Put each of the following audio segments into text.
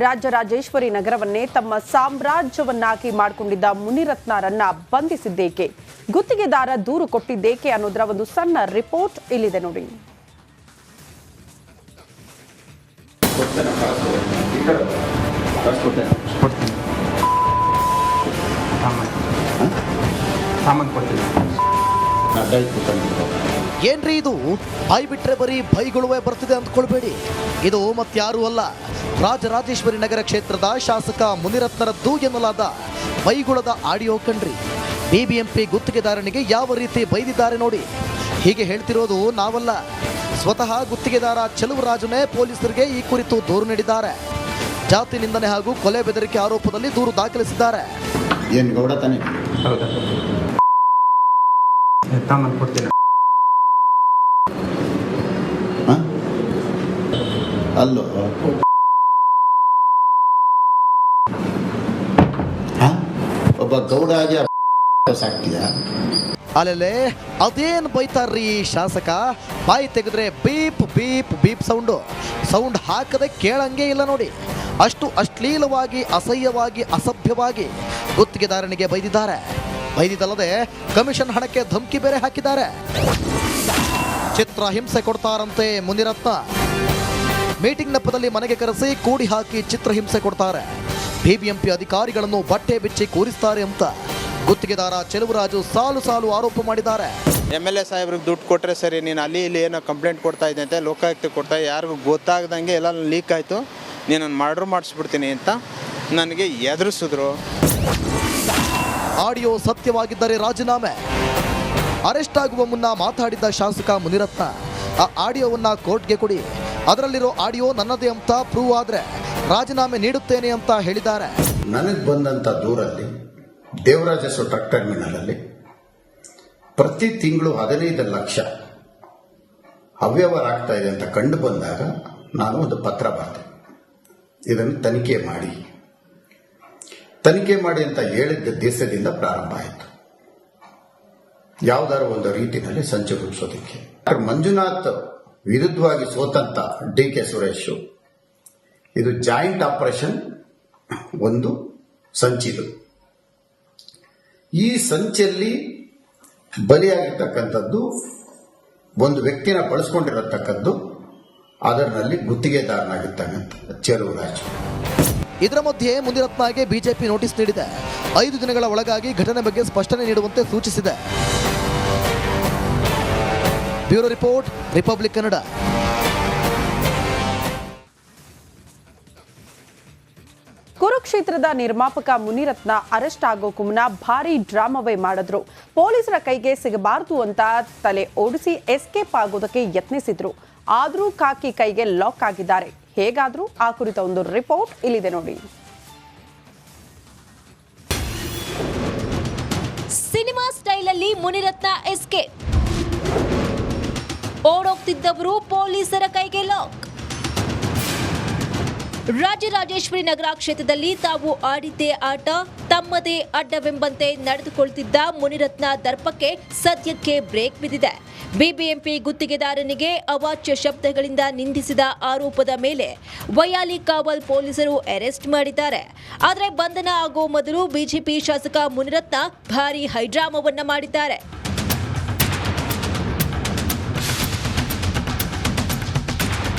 ರಾಜರಾಜೇಶ್ವರಿ ನಗರವನ್ನೇ ತಮ್ಮ ಸಾಮ್ರಾಜ್ಯವನ್ನಾಗಿ ಮಾಡಿಕೊಂಡಿದ್ದ ಮುನಿರತ್ನರನ್ನ ಬಂಧಿಸಿದ್ದೇಕೆ, ಗುತ್ತಿಗೆದಾರ ದೂರು ಕೊಟ್ಟಿದ್ದೇಕೆ ಅನ್ನೋದರ ಒಂದು ಸಣ್ಣ ರಿಪೋರ್ಟ್ ಇಲ್ಲಿದೆ ನೋಡಿ. ಏನ್ರಿ ಇದು? ಬಾಯಿ ಬಿಟ್ರೆ ಬರೀ ಬೈಗುಳುವೆ ಬರ್ತಿದೆ ಅಂದ್ಕೊಳ್ಬೇಡಿ. ಇದು ಮತ್ಯಾರೂ ಅಲ್ಲ, ರಾಜರಾಜೇಶ್ವರಿ ನಗರ ಕ್ಷೇತ್ರದ ಶಾಸಕ ಮುನಿರತ್ನರದ್ದು ಎನ್ನಲಾದ ಬೈಗುಳದ ಆಡಿಯೋ ಕಣ್ರಿ. ಬಿಬಿಎಂಪಿ ಗುತ್ತಿಗೆದಾರನಿಗೆ ಯಾವ ರೀತಿ ಬೈದಿದ್ದಾರೆ ನೋಡಿ. ಹೀಗೆ ಹೇಳ್ತಿರೋದು ನಾವಲ್ಲ, ಸ್ವತಃ ಗುತ್ತಿಗೆದಾರ ಚೆಲುವರಾಜನೇ ಪೊಲೀಸರಿಗೆ ಈ ಕುರಿತು ದೂರು ನೀಡಿದ್ದಾರೆ. ಜಾತಿ ನಿಂದನೆ ಹಾಗೂ ಕೊಲೆ ಬೆದರಿಕೆ ಆರೋಪದಲ್ಲಿ ದೂರು ದಾಖಲಿಸಿದ್ದಾರೆ. ಏನು ಗೌಡ ತಾನೆ? ಅಲ್ಲೋ ಒಬ್ಬ ಗೌಡ ಆಗಿ ಸಾಕ್ತಿಯಾ? ಅಲ್ಲೇ ಅದೇನ್ ಬೈತಾರ್ರಿ ಶಾಸಕ. ಬಾಯಿ ತೆಗೆದ್ರೆ ಬೀಪ್ ಬೀಪ್ ಬೀಪ್ ಸೌಂಡ್ ಹಾಕದೆ ಕೇಳಂಗೆ ಇಲ್ಲ ನೋಡಿ. ಅಷ್ಟು ಅಶ್ಲೀಲವಾಗಿ, ಅಸಹ್ಯವಾಗಿ, ಅಸಭ್ಯವಾಗಿ ಗುತ್ತಿಗೆದಾರನಿಗೆ ಬೈದಿದ್ದಾರೆ. ಬೈದಿದ್ದಲ್ಲದೆ ಕಮಿಷನ್ ಹಣಕ್ಕೆ ಧಮಕಿ ಬೇರೆ ಹಾಕಿದ್ದಾರೆ. ಚಿತ್ರ ಹಿಂಸೆ ಕೊಡ್ತಾರಂತೆ ಮುನಿರತ್ನ. ಮೀಟಿಂಗ್ ನೆಪದಲ್ಲಿ ಮನೆಗೆ ಕರೆಸಿ ಕೂಡಿ ಹಾಕಿ ಚಿತ್ರ ಹಿಂಸೆ ಕೊಡ್ತಾರೆ. ಬಿಬಿಎಂಪಿ ಅಧಿಕಾರಿಗಳನ್ನು ಬಟ್ಟೆ ಬಿಚ್ಚಿ ಕೂರಿಸ್ತಾರೆ ಅಂತ ಗುತ್ತಿಗೆದಾರ ಚೆಲುವರಾಜು ಸಾಲು ಆರೋಪ ಮಾಡಿದ್ದಾರೆ. MLA ಸಾಹೇಬ್ರಿಗೆ ದುಡ್ಡು ಕೊಟ್ಟರೆ ಸರಿ, ನೀನು ಅಲ್ಲಿ ಇಲ್ಲಿ ಏನೋ ಕಂಪ್ಲೇಂಟ್ ಕೊಡ್ತಾ ಇದ್ದೆ ಅಂತ ಲೋಕಾಯುಕ್ತ ಕೊಡ್ತಾ, ಯಾರಿಗೂ ಗೊತ್ತಾಗ್ದಂಗೆ ಎಲ್ಲ ಲೀಕ್ ಆಯಿತು, ನೀನು ಮರ್ಡರ್ ಮಾಡಿಸ್ಬಿಡ್ತೀನಿ ಅಂತ ನನಗೆ ಎದುರಿಸಿದ್ರು. ಆಡಿಯೋ ಸತ್ಯವಾಗಿದ್ದರೆ ರಾಜೀನಾಮೆ. ಅರೆಸ್ಟ್ ಆಗುವ ಮುನ್ನ ಮಾತಾಡಿದ್ದ ಶಾಸಕ ಮುನಿರತ್ನ ಆ ಆಡಿಯೋವನ್ನ ಕೋರ್ಟ್ಗೆ ಕೊಡಿ, ಅದರಲ್ಲಿರೋ ಆಡಿಯೋ ನನ್ನದೇ ಅಂತ ಪ್ರೂವ್ ಆದ್ರೆ ರಾಜೀನಾಮೆ ನೀಡುತ್ತೇನೆ ಅಂತ ಹೇಳಿದ್ದಾರೆ. ನನಗೆ ಬಂದಂತ ದೂರಲ್ಲಿ ದೇವರಾಜಸ್ವ ಟ್ರಕ್ ಟರ್ಮಿನಲ್ ಪ್ರತಿ ತಿಂಗಳು 15 ಲಕ್ಷ ಅವ್ಯವಹಾರ ಆಗ್ತಾ ಇದೆ ಅಂತ ಕಂಡು ಬಂದಾಗ ನಾನು ಒಂದು ಪತ್ರ ಬರೆದೆ, ಇದನ್ನು ತನಿಖೆ ಮಾಡಿ ಅಂತ ಹೇಳಿದ್ದ ದೇಶದಿಂದ ಪ್ರಾರಂಭ ಆಯಿತು. ಯಾವುದಾದ್ರು ಒಂದು ರೀತಿಯಲ್ಲಿ ಸಂಚು ರೂಪಿಸೋದಕ್ಕೆ ಡಾಕ್ಟರ್ ಮಂಜುನಾಥ್ ವಿರುದ್ಧವಾಗಿ ಸೋತಂತ DK ಸುರೇಶ್, ಇದು ಜಾಯಿಂಟ್ ಆಪರೇಷನ್ ಒಂದು ಸಂಚಿದು. ಈ ಸಂಚಿಯಲ್ಲಿ ಬಲಿಯಾಗಿರ್ತಕ್ಕಂಥದ್ದು ಒಂದು ವ್ಯಕ್ತಿನ ಬಳಸ್ಕೊಂಡಿರತಕ್ಕದ್ದು, ಅದರಲ್ಲಿ ಗುತ್ತಿಗೆದಾರನಾಗಿರ್ತಕ್ಕಂಥ ಚೆಲುವರಾಜು. ಇದರ ಮಧ್ಯೆ ಮುನಿರತ್ನಗೆ ಬಿಜೆಪಿ ನೋಟಿಸ್ ನೀಡಿದೆ. 5 ದಿನಗಳ ಒಳಗಾಗಿ ಘಟನೆ ಬಗ್ಗೆ ಸ್ಪಷ್ಟನೆ ನೀಡುವಂತೆ ಸೂಚಿಸಿದೆ. Bureau report, republic Kannada. ಕುರುಕ್ಷೇತ್ರದ ನಿರ್ಮಾಪಕ ಮುನಿರತ್ನ ಅರೆಸ್ಟ್ ಆಗೋಕು ಮುನ್ನ ಭಾರಿ ಡ್ರಾಮಾವೇ ಮಾಡಿದ್ರು. ಪೊಲೀಸರ ಕೈಗೆ ಸಿಗಬಾರದು ಅಂತ ತಲೆ ಓಡಿಸಿ ಎಸ್ಕೇಪ್ ಆಗೋದಕ್ಕೆ ಯತ್ನಿಸಿದ್ರು. ಆದರೂ ಖಾಕಿ ಕೈಗೆ ಲಾಕ್ ಆಗಿದ್ದಾರೆ. ಹೇಗಾದ್ರೂ ಆ ಕುರಿತ ಒಂದು ರಿಪೋರ್ಟ್ ಇಲ್ಲಿದೆ ನೋಡಿ. ಸಿನಿಮಾ ಸ್ಟೈಲ್ ಅಲ್ಲಿ ಮುನಿರತ್ನ ಎಸ್ಕೇಪ್. ಓಡೋಗ್ತಿದ್ದವರು ಪೊಲೀಸರ ಕೈಗೆ ಲಾಕ್. ರಾಜರಾಜೇಶ್ವರಿ ನಗರ ಕ್ಷೇತ್ರದಲ್ಲಿ ತಾವು ಆಡಿದ್ದೇ ಆಟ, ತಮ್ಮದೇ ಅಡ್ಡವೆಂಬಂತೆ ನಡೆದುಕೊಳ್ತಿದ್ದ ಮುನಿರತ್ನ ದರ್ಪಕ್ಕೆ ಸದ್ಯಕ್ಕೆ ಬ್ರೇಕ್ ಬಿದ್ದಿದೆ. ಬಿಬಿಎಂಪಿ ಗುತ್ತಿಗೆದಾರನಿಗೆ ಅವಾಚ್ಯ ಶಬ್ದಗಳಿಂದ ನಿಂದಿಸಿದ ಆರೋಪದ ಮೇಲೆ ವೈಯಾಲಿ ಕಾವಲ್ ಪೊಲೀಸರು ಅರೆಸ್ಟ್ ಮಾಡಿದ್ದಾರೆ. ಆದರೆ ಬಂಧನ ಆಗೋ ಮೊದಲು ಬಿಜೆಪಿ ಶಾಸಕ ಮುನಿರತ್ನ ಭಾರೀ ಹೈಡ್ರಾಮವನ್ನ ಮಾಡಿದ್ದಾರೆ.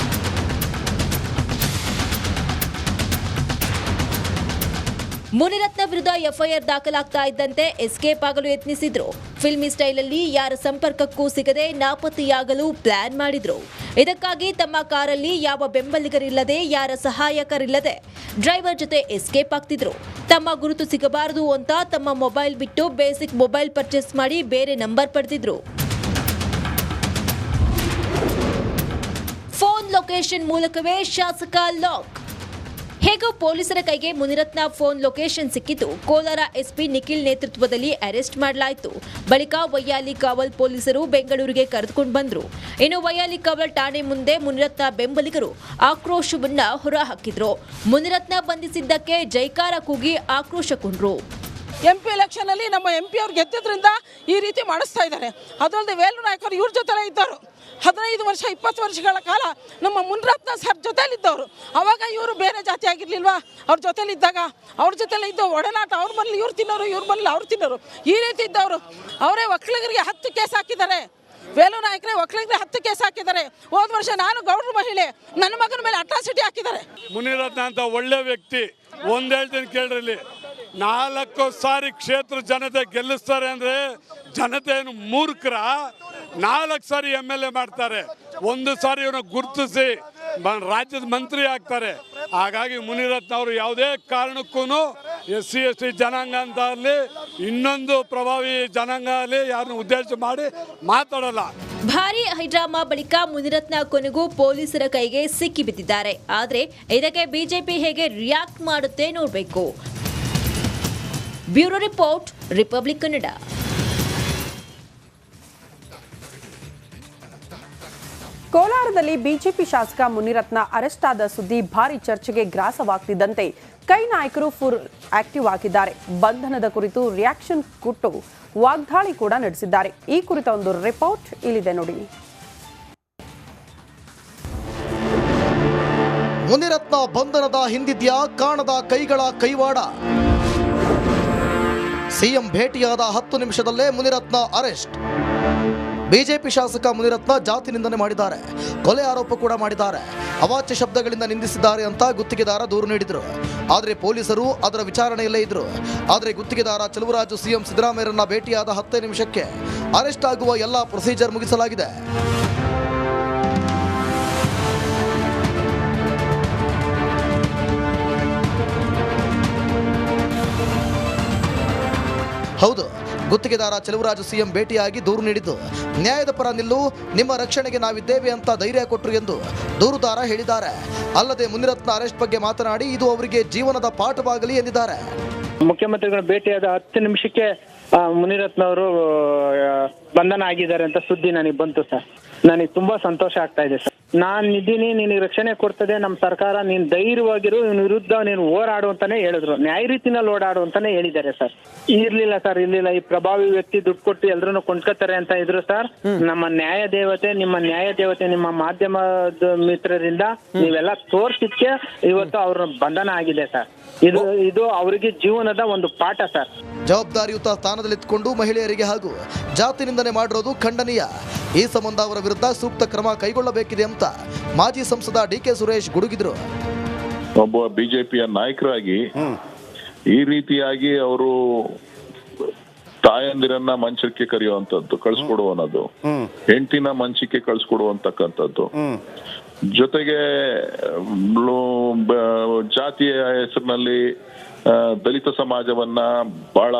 ಮುನಿರತ್ನ ವಿರುದ್ಧ ಎಫ್ಐಆರ್ ದಾಖಲಾಗ್ತಾ ಇದ್ದಂತೆ ಎಸ್ಕೇಪ್ ಆಗಲು ಯತ್ನಿಸಿದ್ರು. ಫಿಲ್ಮಿ ಸ್ಟೈಲಲ್ಲಿ ಯಾರ ಸಂಪರ್ಕಕ್ಕೂ ಸಿಗದೆ ನಾಪತ್ತೆಯಾಗಲು ಪ್ಲಾನ್ ಮಾಡಿದ್ರು. ಇದಕ್ಕಾಗಿ ತಮ್ಮ ಕಾರಲ್ಲಿ ಯಾವ ಬೆಂಬಲಿಗರಿಲ್ಲದೆ, ಯಾರ ಸಹಾಯಕರಿಲ್ಲದೆ ಡ್ರೈವರ್ ಜೊತೆ ಎಸ್ಕೇಪ್ ಆಗ್ತಿದ್ರು. ತಮ್ಮ ಗುರುತು ಸಿಗಬಾರದು ಅಂತ ತಮ್ಮ ಮೊಬೈಲ್ ಬಿಟ್ಟು ಬೇಸಿಕ್ ಮೊಬೈಲ್ ಪರ್ಚೇಸ್ ಮಾಡಿ ಬೇರೆ ನಂಬರ್ ಪಡೆದಿದ್ರು. ಫೋನ್ ಲೊಕೇಶನ್ ಮೂಲಕವೇ ಶಾಸಕ ಲಾಕ್. ಹೇಗೋ ಪೊಲೀಸರ ಕೈಗೆ ಮುನಿರತ್ನ ಫೋನ್ ಲೊಕೇಶನ್ ಸಿಕ್ಕಿತು. ಕೋಲಾರ ಎಸ್ಪಿ ನಿಖಿಲ್ ನೇತೃತ್ವದಲ್ಲಿ ಅರೆಸ್ಟ್ ಮಾಡಲಾಯಿತು. ಬಳಿಕ ವೈಯಾಲಿ ಕಾವಲ್ ಪೊಲೀಸರು ಬೆಂಗಳೂರಿಗೆ ಕರೆದುಕೊಂಡು ಬಂದರು. ಇನ್ನು ವೈಯಾಲಿ ಕಾವಲ್ ಠಾಣೆ ಮುಂದೆ ಮುನಿರತ್ನ ಬೆಂಬಲಿಗರು ಆಕ್ರೋಶವನ್ನ ಹೊರಹಾಕಿದ್ರು. ಮುನಿರತ್ನ ಬಂಧಿಸಿದ್ದಕ್ಕೆ ಜೈಕಾರ ಕೂಗಿ ಆಕ್ರೋಶಗೊಂಡ್ರು. MP ಎಲೆಕ್ಷನಲ್ಲಿ ನಮ್ಮ MP ಅವ್ರು ಗೆದ್ದಿದ್ರಿಂದ ಈ ರೀತಿ ಮಾಡಿಸ್ತಾ ಇದ್ದಾರೆ. ಅದಲ್ಲದೆ ವೇಲು ನಾಯಕರು ಇವ್ರ ಜೊತೆಲೇ ಇದ್ದರು. 15 ವರ್ಷ 20 ವರ್ಷಗಳ ಕಾಲ ನಮ್ಮ ಮುನಿರತ್ನ ಸರ್ ಜೊತೆಲಿದ್ದವರು. ಅವಾಗ ಇವರು ಬೇರೆ ಜಾತಿ ಆಗಿರ್ಲಿಲ್ವಾ? ಅವ್ರ ಜೊತೆಲಿದ್ದಾಗ ಅವ್ರ ಜೊತೆಲಿ ಇದ್ದು ಒಡನಾಟ, ಅವ್ರ ಮನೇಲಿ ಇವ್ರು ತಿನ್ನೋರು, ಇವ್ರ ಮನೇಲಿ ಅವ್ರು ತಿನ್ನೋರು, ಈ ರೀತಿ ಇದ್ದವರು. ಅವರೇ ಒಕ್ಕಲಿಗರಿಗೆ 10 ಕೇಸ್ ಹಾಕಿದ್ದಾರೆ. ವೇಲು ನಾಯಕರೇ ಒಕ್ಕಲಿಗರಿಗೆ 10 ಕೇಸ್ ಹಾಕಿದ್ದಾರೆ. ಹೋದ ವರ್ಷ ನಾನು ಗೌಡ್ರ ಮಹಿಳೆ, ನನ್ನ ಮಗನ ಮೇಲೆ ಅಟ್ರಾಸಿಟಿ ಹಾಕಿದ್ದಾರೆ. ಮುನಿರತ್ನ ಅಂತ ಒಳ್ಳೆ ವ್ಯಕ್ತಿ. ಒಂದು ಹೇಳ್ತೀನಿ ಕೇಳ್ರಿ, 4 ಸಾರಿ ಕ್ಷೇತ್ರ ಜನತೆ ಗೆಲ್ಲಿಸ್ತಾರೆ ಅಂದರೆ ಜನತೆ ಏನು ಮೂರ್ಖರ? 4 ಸಾರಿ MLA ಮಾಡ್ತಾರೆ, 1 ಸಾರಿ ಇವನ್ನ ಗುರುತಿಸಿ ರಾಜ್ಯದ ಮಂತ್ರಿ ಆಗ್ತಾರೆ. ಹಾಗಾಗಿ ಮುನಿರತ್ನ ಅವರು ಯಾವುದೇ ಕಾರಣಕ್ಕೂ SC ST ಜನಾಂಗ ಅಂತ ಆಗಲಿ, ಇನ್ನೊಂದು ಪ್ರಭಾವಿ ಜನಾಂಗ ಆಗಲಿ ಯಾರನ್ನು ಉದ್ದೇಶ ಮಾಡಿ ಮಾತಾಡಲ್ಲ. ಭಾರಿ ಹೈಡ್ರಾಮಾ ಬಳಿಕ ಮುನಿರತ್ನ ಕೊನೆಗೂ ಪೊಲೀಸರ ಕೈಗೆ ಸಿಕ್ಕಿ ಬಿದ್ದಿದ್ದಾರೆ. ಆದರೆ ಇದಕ್ಕೆ ಬಿಜೆಪಿ ಹೇಗೆ ರಿಯಾಕ್ಟ್ ಮಾಡುತ್ತೆ ನೋಡಬೇಕು. Bureau report, republic Kannada. ಕೋಲಾರದಲ್ಲಿ ಬಿಜೆಪಿ ಶಾಸಕ ಮುನಿರತ್ನ ಅರೆಸ್ಟ್ ಆದ ಸುದ್ದಿ ಭಾರಿ ಚರ್ಚೆಗೆ ಗ್ರಾಸವಾಗ್ತಿದ್ದಂತೆ ಕೈ ನಾಯಕರು ಫುಲ್ ಆಕ್ಟಿವ್ ಆಗಿದ್ದಾರೆ. ಬಂಧನದ ಕುರಿತು ರಿಯಾಕ್ಷನ್ ಕೊಟ್ಟು ವಾಗ್ದಾಳಿ ಕೂಡ ನಡೆಸಿದ್ದಾರೆ. ಈ ಕುರಿತ ಒಂದು ರಿಪೋರ್ಟ್ ಇಲ್ಲಿದೆ ನೋಡಿ. ಮುನಿರತ್ನ ಬಂಧನದ ಹಿಂದಿದ್ಯಾ ಕಾಣದ ಕೈಗಳ ಕೈವಾಡ. ಸಿಎಂ ಭೇಟಿಯಾದ 10 ನಿಮಿಷದಲ್ಲೇ ಮುನಿರತ್ನ ಅರೆಸ್ಟ್. ಬಿಜೆಪಿ ಶಾಸಕ ಮುನಿರತ್ನ ಜಾತಿ ನಿಂದನೆ ಮಾಡಿದ್ದಾರೆ, ಕೊಲೆ ಆರೋಪ ಕೂಡ ಮಾಡಿದ್ದಾರೆ, ಅವಾಚ್ಯ ಶಬ್ದಗಳಿಂದ ನಿಂದಿಸಿದ್ದಾರೆ ಅಂತ ಗುತ್ತಿಗೆದಾರ ದೂರು ನೀಡಿದರು. ಆದರೆ ಪೊಲೀಸರು ಅದರ ವಿಚಾರಣೆಯಲ್ಲೇ ಇದ್ರು. ಆದರೆ ಗುತ್ತಿಗೆದಾರ ಚಲುವರಾಜು ಸಿಎಂ ಸಿದ್ದರಾಮಯ್ಯರನ್ನ ಭೇಟಿಯಾದ 10 ನಿಮಿಷಕ್ಕೆ ಅರೆಸ್ಟ್ ಆಗುವ ಎಲ್ಲ ಪ್ರೊಸೀಜರ್ ಮುಗಿಸಲಾಗಿದೆ. ಹೌದು, ಗುತ್ತಿಗೆದಾರ ಚಲುವರಾಜು ಸಿಎಂ ಭೇಟಿಯಾಗಿ ದೂರು ನೀಡಿದ್ದು, ನ್ಯಾಯದ ಪರ ನಿಲ್ಲು, ನಿಮ್ಮ ರಕ್ಷಣೆಗೆ ನಾವಿದ್ದೇವೆ ಅಂತ ಧೈರ್ಯ ಕೊಟ್ಟರು ಎಂದು ದೂರುದಾರ ಹೇಳಿದ್ದಾರೆ. ಅಲ್ಲದೆ ಮುನಿರತ್ನ ಅರೆಸ್ಟ್ ಬಗ್ಗೆ ಮಾತನಾಡಿ ಇದು ಅವರಿಗೆ ಜೀವನದ ಪಾಠವಾಗಲಿ ಎಂದಿದ್ದಾರೆ. ಮುಖ್ಯಮಂತ್ರಿಗಳ ಭೇಟಿಯಾದ 10 ನಿಮಿಷಕ್ಕೆ ಮುನಿರತ್ನ ಅವರು ಬಂಧನ ಆಗಿದ್ದಾರೆ ಅಂತ ಸುದ್ದಿ ನನಗೆ ಬಂತು ಸರ್. ನನಗೆ ತುಂಬಾ ಸಂತೋಷ ಆಗ್ತಾ ಇದೆ ಸರ್. ನಾನು ಇದ್ದೀನಿ, ನಿನಗೆ ರಕ್ಷಣೆ ಕೊಡ್ತದೆ ನಮ್ಮ ಸರ್ಕಾರ, ನೀನು ಧೈರ್ಯವಾಗಿರು, ಇವನ ವಿರುದ್ಧ ನೀನು ಹೋರಾಡು ಅಂತಾನೆ ಹೇಳಿದ್ರು. ನ್ಯಾಯ ರೀತಿನಲ್ಲಿ ಓಡಾಡು ಅಂತಾನೆ ಹೇಳಿದ್ದಾರೆ ಸರ್. ಇರ್ಲಿಲ್ಲ ಸರ್, ಇರ್ಲಿಲ್ಲ. ಈ ಪ್ರಭಾವಿ ವ್ಯಕ್ತಿ ದುಡ್ಡು ಕೊಟ್ಟು ಎಲ್ರನ್ನು ಕೊಂಡ್ಕೊತಾರೆ ಅಂತ ಇದ್ರು ಸರ್. ನಮ್ಮ ನ್ಯಾಯ ದೇವತೆ, ನಿಮ್ಮ ಮಾಧ್ಯಮದ ಮಿತ್ರರಿಂದ ನೀವೆಲ್ಲ ತೋರ್ಸಿದ್ಕೆ ಇವತ್ತು ಅವ್ರ ಬಂಧನ ಆಗಿದೆ ಸರ್. ಇದು ಅವರಿಗೆ ಜೀವನದ ಒಂದು ಪಾಠ ಸರ್. ಜವಾಬ್ದಾರಿಯುತ ಸ್ಥಾನದಲ್ಲಿದ್ದುಕೊಂಡು ಮಹಿಳೆಯರಿಗೆ ಹಾಗೂ ಜಾತಿ ನಿಂದನೆ ಮಾಡಿರೋದು ಖಂಡನೀಯ. ಈ ಸಂಬಂಧ ಅವರ ವಿರುದ್ಧ ಸೂಕ್ತ ಕ್ರಮ ಕೈಗೊಳ್ಳಬೇಕಿದೆ ಅಂತ ಮಾಜಿ ಸಂಸದ DK ಸುರೇಶ್ ಗುಡುಗಿದ್ರು. ಒಬ್ಬ ಬಿಜೆಪಿಯ ನಾಯಕರಾಗಿ ಈ ರೀತಿಯಾಗಿ ಅವರು ತಾಯಂದಿರನ್ನ ಮಂಚಕ್ಕೆ ಕರೆಯುವಂತದ್ದು, ಕಳ್ಸಿಕೊಡುವನ್ನದು, ಹೆಂಡತಿನ ಮಂಚಕ್ಕೆ ಕಳ್ಸಿಕೊಡುವಂತಕ್ಕಂಥದ್ದು, ಜೊತೆಗೆ ಜಾತಿಯ ಹೆಸರಿನಲ್ಲಿ ದಲಿತ ಸಮಾಜವನ್ನ ಬಹಳ